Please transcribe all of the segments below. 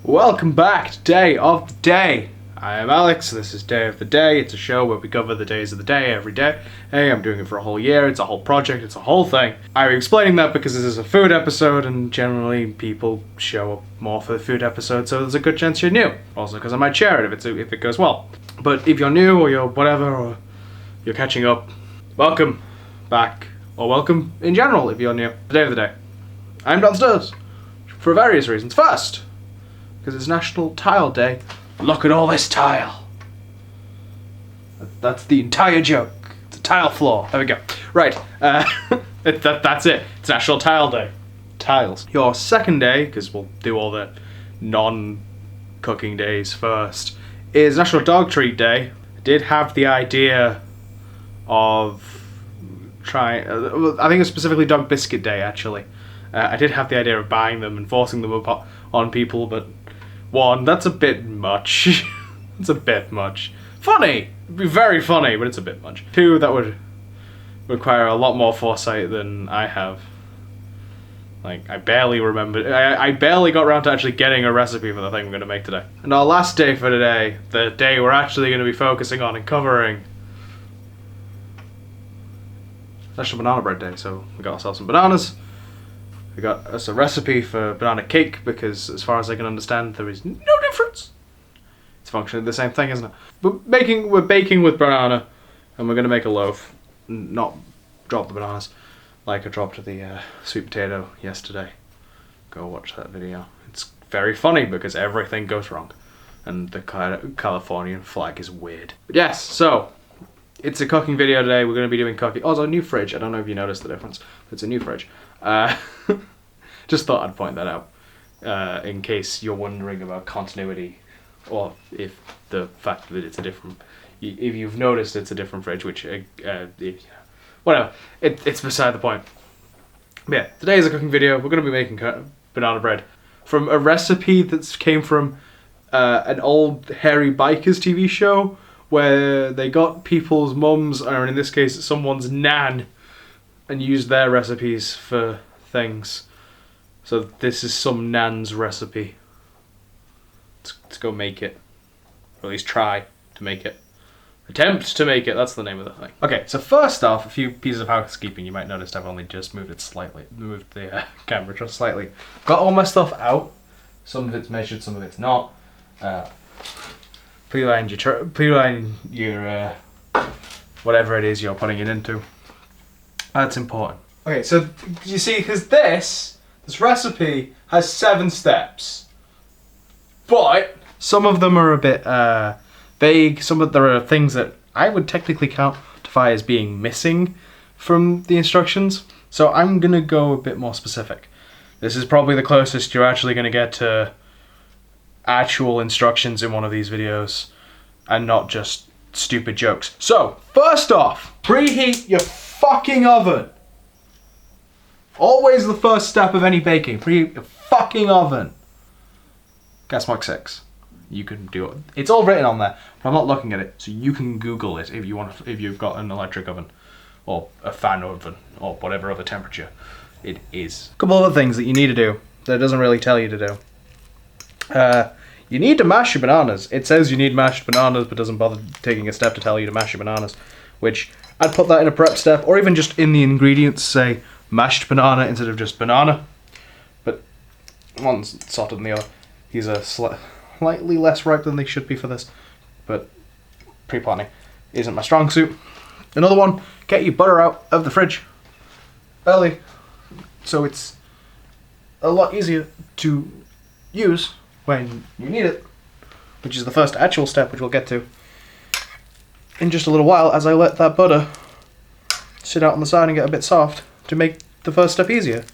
Welcome back to Day of the Day. I am Alex, this is Day of the Day. It's a show where we cover the days of the day every day. Hey, I'm doing it for a whole year, it's a whole project, it's a whole thing. I'm explaining that because this is a food episode and generally people show up more for the food episode, so there's a good chance you're new. Also because I might share it if it goes well. But if you're new or you're whatever, or you're catching up, welcome back. Or welcome in general if you're new. The Day of the Day. I'm downstairs for various reasons. First, because it's National Tile Day. Look at all this tile. That's the entire joke. It's a tile floor. There we go. Right. That's it. It's National Tile Day. Tiles. Your second day, because we'll do all the non-cooking days first, is National Dog Treat Day. I did have the idea of trying... I think it's specifically Dog Biscuit Day, actually. I did have the idea of buying them and forcing them on people, but... One, that's a bit much. It's a bit much. Funny! It'd be very funny, but it's a bit much. Two, that would require a lot more foresight than I have. Like, I barely remembered. I barely got around to actually getting a recipe for the thing we're going to make today. And our last day for today, the day we're actually going to be focusing on and covering, National Banana Bread Day. So we got ourselves some bananas. We got us a recipe for banana cake because, as far as I can understand, there is no difference. It's functionally the same thing, isn't it? But we're baking with banana, and we're going to make a loaf. Not drop the bananas like I dropped the sweet potato yesterday. Go watch that video. It's very funny because everything goes wrong, and the Californian flag is weird. But yes, so it's a cooking video today. We're going to be doing cooking. Oh, it's a new fridge. I don't know if you noticed the difference. It's a new fridge. Just thought I'd point that out in case you're wondering about continuity, or if the fact that it's a different, if you've noticed it's a different fridge, which whatever, it's beside the point. But yeah, today is a cooking video. We're going to be making banana bread from a recipe that came from an old Hairy Bikers TV show where they got people's mums, or in this case someone's nan, and used their recipes for things. So this is some nan's recipe. Let's go make it. Or at least try to make it. Attempt to make it, that's the name of the thing. Okay, so first off, a few pieces of housekeeping. You might notice I've only just moved it slightly. Moved the camera just slightly. Got all my stuff out. Some of it's measured, some of it's not. Pre-line your whatever it is you're putting it into. That's important. Okay, so you see, because this recipe has 7 steps, but some of them are a bit vague. There are things that I would technically classify as being missing from the instructions. So I'm gonna go a bit more specific. This is probably the closest you're actually gonna get to actual instructions in one of these videos, and not just stupid jokes. So first off, preheat your fucking oven. Always the first step of any baking. Preheat your fucking oven. Gas mark 6. You can do it. It's all written on there, but I'm not looking at it, so you can Google it if you want. If you've got an electric oven, or a fan oven, or whatever other temperature it is. A couple other things that you need to do that it doesn't really tell you to do. You need to mash your bananas. It says you need mashed bananas, but doesn't bother taking a step to tell you to mash your bananas, which I'd put that in a prep step, or even just in the ingredients say mashed banana instead of just banana. But one's softer than the other. These are slightly less ripe than they should be for this, but pre-planning isn't my strong suit. Another one, get your butter out of the fridge early, so it's a lot easier to use when you need it, which is the first actual step, which we'll get to in just a little while, as I let that butter sit out on the side and get a bit soft to make the first step easier,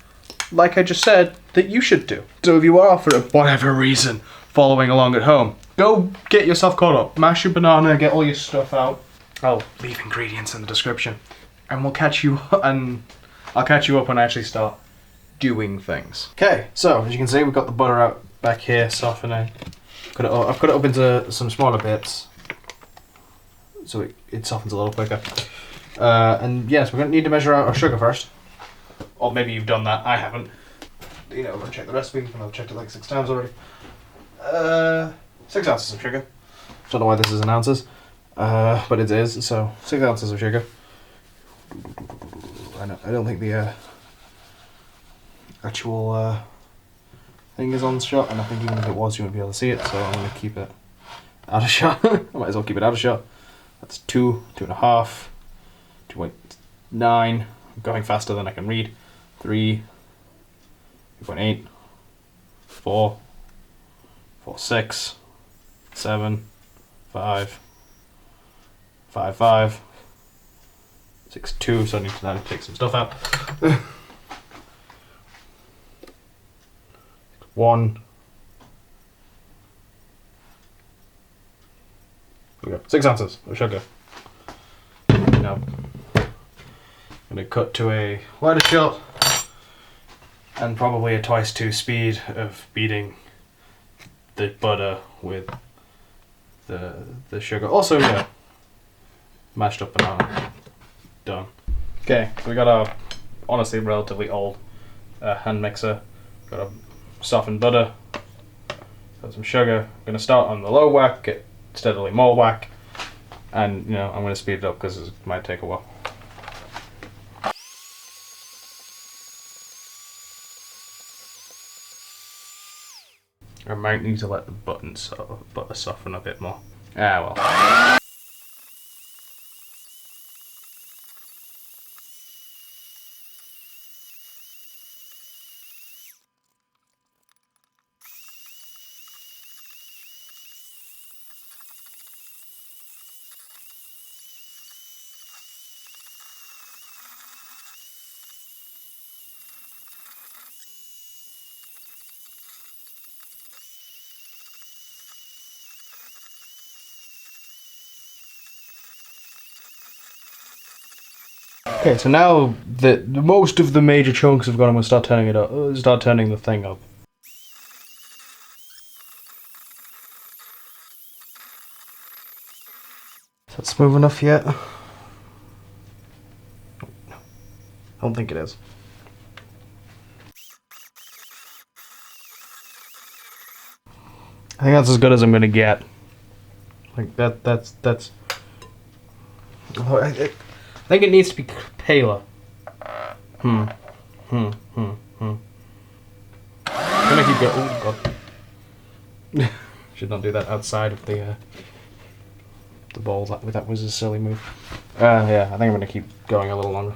like I just said that you should do. So if you are, for whatever reason, following along at home, go get yourself caught up, mash your banana, get all your stuff out. I'll leave ingredients in the description, and I'll catch you up when I actually start doing things. Okay, so as you can see, we've got the butter out back here, softening. I've cut it up into some smaller bits, so it softens a little quicker. And yes, we're going to need to measure out our sugar first. Or maybe you've done that, I haven't. You know, I'm going to check the recipe, and I've checked it like 6 times already. 6 ounces of sugar. Don't know why this is in ounces, but it is. So 6 ounces of sugar. I don't think the actual thing is on shot, and I think even if it was, you wouldn't be able to see it. So I'm going to keep it out of shot. I might as well keep it out of shot. That's 2, 2.5, 2.9. I'm going faster than I can read. 3, 2.8, 4, 4.6, 7, 5, 5.5, 6.2. So I need to take some stuff out. 1. There we go. 6 ounces of sugar. Now, I'm going to cut to a wider shot and probably a twice 2 speed of beating the butter with the sugar. Also, yeah, mashed up banana. Done. Okay, so we got our honestly relatively old hand mixer. Got a softened butter. Got some sugar. I'm going to start on the low whack, get steadily more whack, and I'm going to speed it up because it might take a while. I might need to let the butter soften a bit more. Ah well. Okay, so now that most of the major chunks have gone, I'm going to start turning it up. Start turning the thing up. Is that smooth enough yet? I don't think it is. I think that's as good as I'm going to get. Like that's. Oh, I think it needs to be paler. I'm gonna keep going. Oh god. Should not do that outside of the bowl. That was a silly move. Yeah, I think I'm gonna keep going a little longer.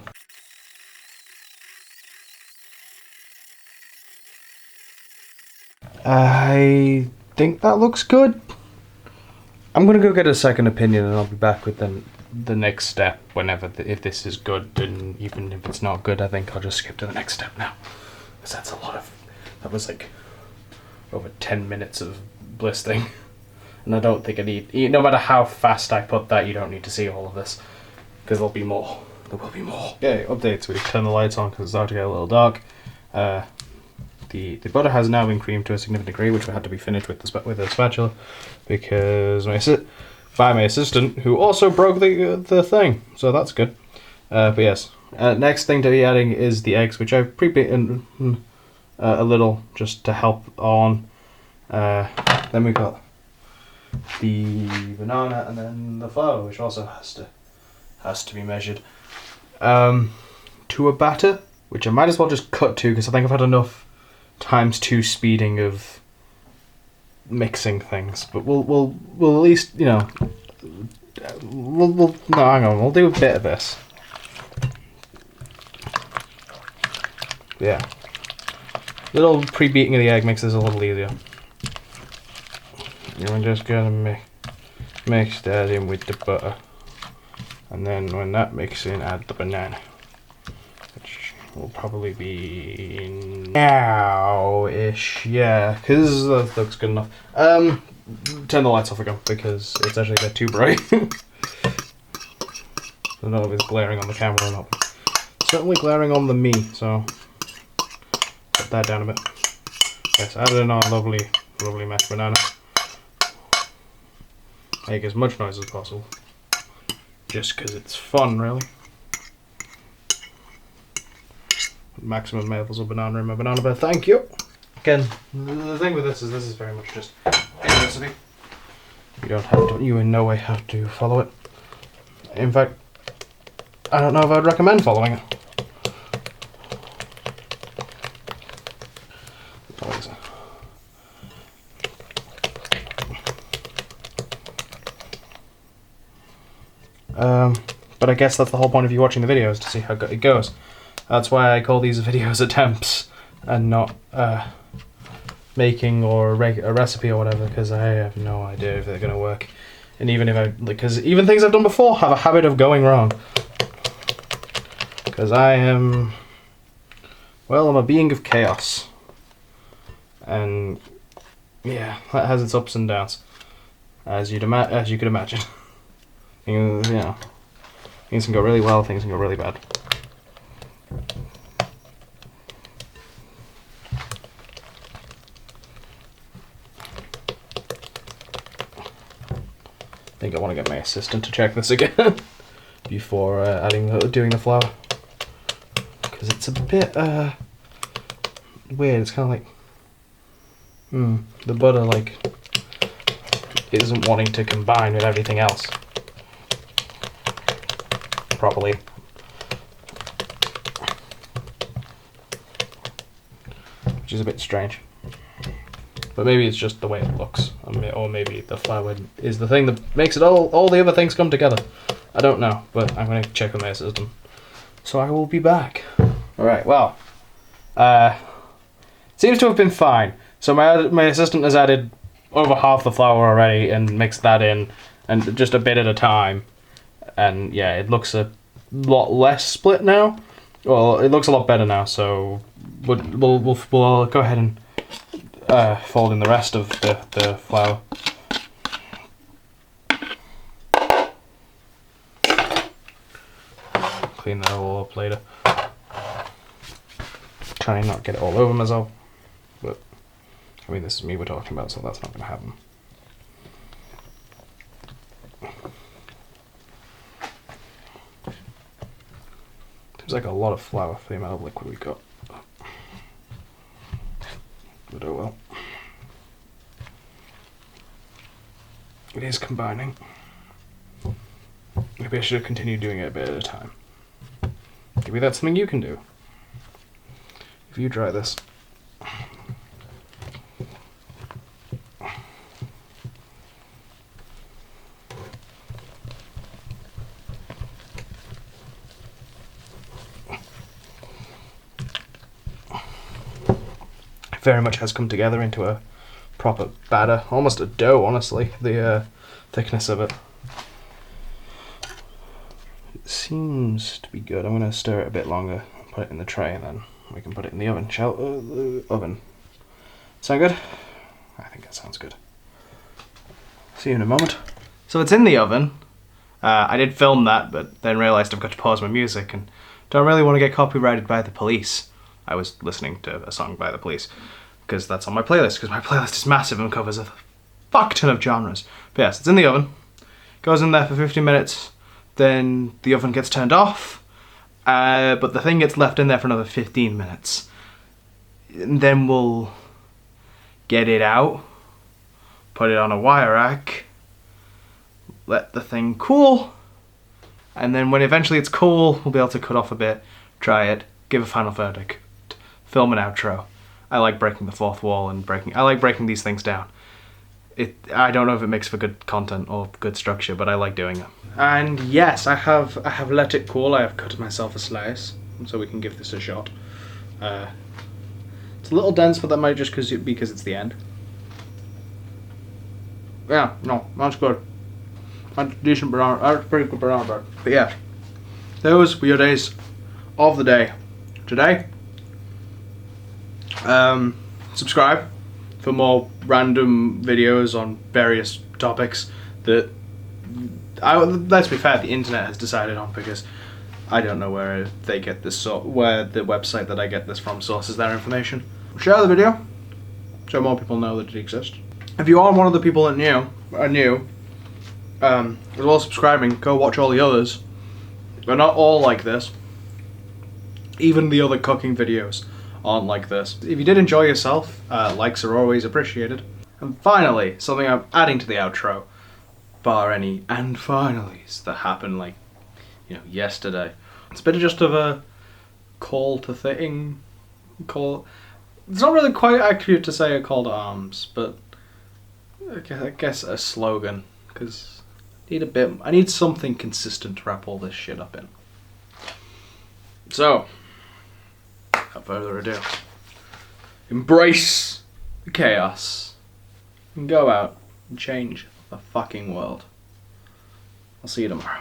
I think that looks good. I'm gonna go get a second opinion, and I'll be back with the next step whenever, if this is good, and even if it's not good, I think I'll just skip to the next step now, because that's a lot of, that was like over 10 minutes of blisting, and I don't think I need, no matter how fast I put that, you don't need to see all of this, because there will be more. Okay, updates. We turn the lights on because it's starting to get a little dark. The butter has now been creamed to a significant degree, which had to be finished with a spatula, because by my assistant, who also broke the thing, so that's good. But yes, next thing to be adding is the eggs, which I've pre-beaten a little just to help on. Then we got the banana, and then the flour, which also has to be measured to a batter, which I might as well just cut to, because I think I've had enough ×2 speeding of mixing things, but we'll at least, no, hang on, we'll do a bit of this. Yeah, little pre-beating of the egg makes this a little easier. We're just gonna mix that in with the butter, and then when that mixes in, add the banana, which will probably be now-ish, yeah, because that looks good enough. Turn the lights off again, because it's actually a bit too bright. I don't know if it's glaring on the camera or not. It's certainly glaring on me, so put that down a bit. Yes, add in our lovely mashed banana. Make as much noise as possible, just because it's fun, really. Maximum levels of banana in my banana bread. Thank you. Again, the thing with this is very much just recipe. You don't have to, you in no way have to follow it. In fact, I don't know if I'd recommend following it. But I guess that's the whole point of you watching the videos, to see how it goes. That's why I call these videos attempts and not making or a recipe or whatever, because I have no idea if they're going to work. And even if because even things I've done before have a habit of going wrong. Because I am, well, I'm a being of chaos. And yeah, that has its ups and downs, as you could imagine. You know, things can go really well, things can go really bad. I think I want to get my assistant to check this again before doing the flour, because it's a bit weird. It's kind of like the butter isn't wanting to combine with everything else properly. Which is a bit strange. But maybe it's just the way it looks. Or maybe the flour is the thing that makes it all the other things come together. I don't know, but I'm going to check with my assistant. So I will be back. Alright, well. Seems to have been fine. So my assistant has added over half the flour already and mixed that in, and just a bit at a time. And yeah, it looks a lot less split now. Well, it looks a lot better now, so we'll go ahead and fold in the rest of the flour. Clean that all up later. Try and not get it all over myself. But, I mean, this is me we're talking about, so that's not going to happen. Seems like a lot of flour for the amount of liquid we got. But oh well. It is combining. Maybe I should have continued doing it a bit at a time. Maybe that's something you can do. If you try this. Very much has come together into a proper batter, almost a dough, honestly, the thickness of it. It seems to be good. I'm going to stir it a bit longer, put it in the tray, and then we can put it in the oven. Oven. Sound good? I think that sounds good. See you in a moment. So it's in the oven. I did film that, but then realised I've got to pause my music and don't really want to get copyrighted by the police. I was listening to a song by the Police, because that's on my playlist, because my playlist is massive and covers a fuck ton of genres. But yes, it's in the oven, goes in there for 15 minutes, then the oven gets turned off, but the thing gets left in there for another 15 minutes. And then we'll get it out, put it on a wire rack, let the thing cool, and then when eventually it's cool, we'll be able to cut off a bit, try it, give a final verdict. Film an outro. I like breaking the fourth wall and I like breaking these things down. I don't know if it makes for good content or good structure, but I like doing it. And yes, I have let it cool. I have cut myself a slice, so we can give this a shot. It's a little dense, but that might just because it's the end. Yeah, no, that's good. That's decent banana. That's pretty good banana bread. But yeah, those were your days of the day. Today, subscribe for more random videos on various topics that, let's be fair, the internet has decided on, because I don't know where they get this where the website that I get this from sources their information. Share the video so more people know that it exists. If you are one of the people that are new, as well as subscribing, go watch all the others. They're not all like this. Even the other cooking videos aren't like this. If you did enjoy yourself, likes are always appreciated. And finally, something I'm adding to the outro, bar any and finallys that happened like, yesterday. It's a bit of just of a call to thing. It's not really quite accurate to say a call to arms, but I guess a slogan, because I need something consistent to wrap all this shit up in. So, without further ado, embrace the chaos and go out and change the fucking world. I'll see you tomorrow.